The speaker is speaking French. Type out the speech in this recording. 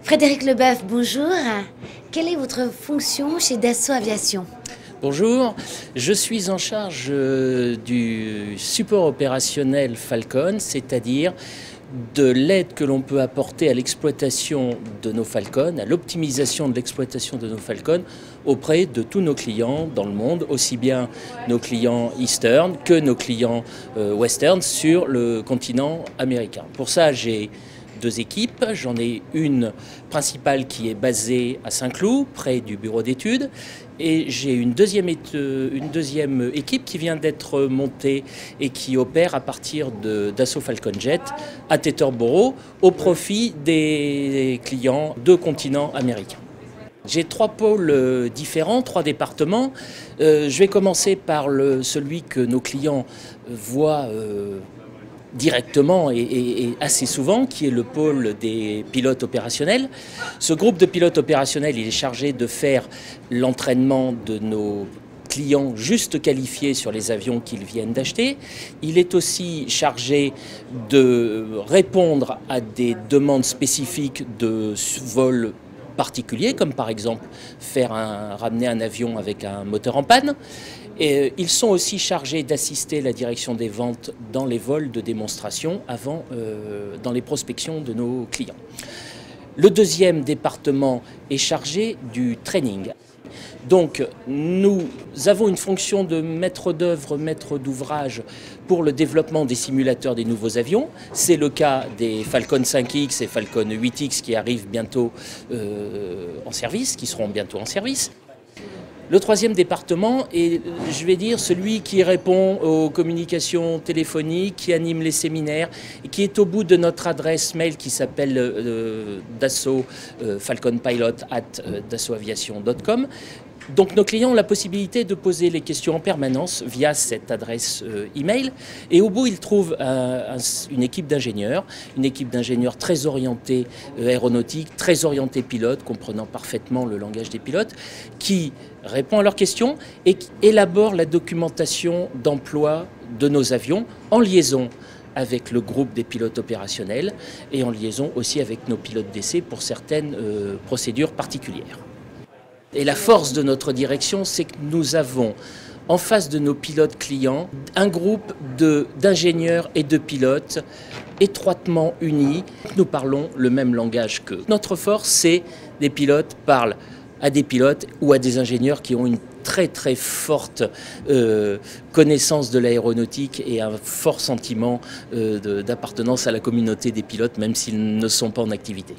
Frédéric Leboeuf, bonjour. Quelle est votre fonction chez Dassault Aviation? Bonjour, je suis en charge du support opérationnel Falcon, c'est-à-dire de l'aide que l'on peut apporter à l'exploitation de nos Falcon, à l'optimisation de l'exploitation de nos Falcon auprès de tous nos clients dans le monde, aussi bien nos clients Eastern que nos clients Western sur le continent américain. Pour ça, j'ai deux équipes. J'en ai une principale qui est basée à Saint-Cloud, près du bureau d'études, et j'ai une deuxième équipe qui vient d'être montée et qui opère à partir de Dassault Falcon Jet à Teterboro au profit des clients de continent américain. J'ai trois pôles différents, trois départements. Je vais commencer par celui que nos clients voient directement et assez souvent, qui est le pôle des pilotes opérationnels. Ce groupe de pilotes opérationnels, il est chargé de faire l'entraînement de nos clients juste qualifiés sur les avions qu'ils viennent d'acheter. Il est aussi chargé de répondre à des demandes spécifiques de vol particuliers, comme par exemple ramener un avion avec un moteur en panne. Et ils sont aussi chargés d'assister la direction des ventes dans les vols de démonstration dans les prospections de nos clients. Le deuxième département est chargé du training. Donc nous avons une fonction de maître d'œuvre, maître d'ouvrage pour le développement des simulateurs des nouveaux avions. C'est le cas des Falcon 5X et Falcon 8X qui arrivent bientôt en service, qui seront bientôt en service. Le troisième département est, je vais dire, celui qui répond aux communications téléphoniques, qui anime les séminaires et qui est au bout de notre adresse mail qui s'appelle Dassault falconpilot@dassautoaviation.com. Donc nos clients ont la possibilité de poser les questions en permanence via cette adresse email, et au bout ils trouvent une équipe d'ingénieurs très orientée aéronautique, très orientée pilote, comprenant parfaitement le langage des pilotes, qui répond à leurs questions et qui élabore la documentation d'emploi de nos avions en liaison avec le groupe des pilotes opérationnels et en liaison aussi avec nos pilotes d'essai pour certaines procédures particulières. Et la force de notre direction, c'est que nous avons en face de nos pilotes clients un groupe d'ingénieurs et de pilotes étroitement unis. Nous parlons le même langage qu'eux. Notre force, c'est des pilotes parlent à des pilotes ou à des ingénieurs qui ont une très très forte connaissance de l'aéronautique et un fort sentiment d'appartenance à la communauté des pilotes, même s'ils ne sont pas en activité.